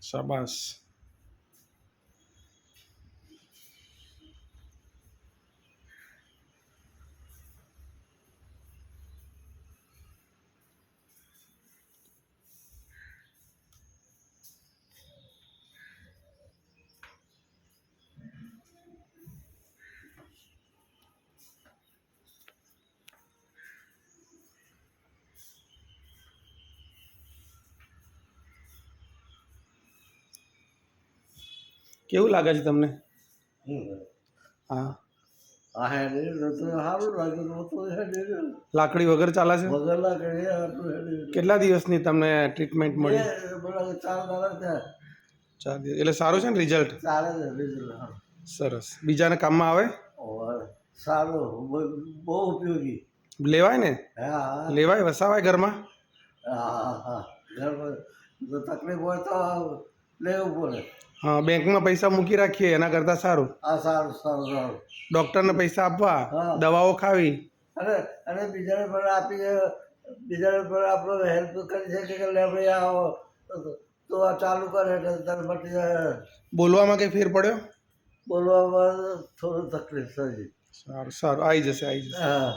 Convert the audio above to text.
શાબાશ. કેવું લાગે છે તમને? હા, આ હેડી તો સારું લાગ્યું તો હેડી લાકડી વગર ચાલે છે? વગર લાગે આટલું હેડી કેટલા દિવસની તમને ટ્રીટમેન્ટ મળી? 4 દાડા થયા. 4 દિવસ. એટલે સારું છે ને રિઝલ્ટ? ચાલે છે રિઝલ્ટ. સરસ. બીજાને કામમાં આવે? સારું, બહુ ઉપયોગી. લેવાય ને? હા લેવાય, વસાવાય ઘરમાં? હા હા ઘરમાં જો તકલીફ હોય તો લેવું પડે. હા, બેંકમાં પૈસા મૂકી રાખીએ એના કરતાં સારું. હા સારું સારું સારું. ડૉક્ટરને પૈસા આપવા, હા. દવાઓ ખાવી. અને બીજાને પણ આપીએ, બીજાને પણ આપણો હેલ્પ કરી શકીએ કે લે ભાઈ આવો તો આ ચાલુ કરે એટલે તને મટી જાય. બોલવામાં કંઈ ફેર પડ્યો? બોલવામાં થોડું તકલીફ થઈ. સારું સારું, આવી જશે આવી જશે. હા.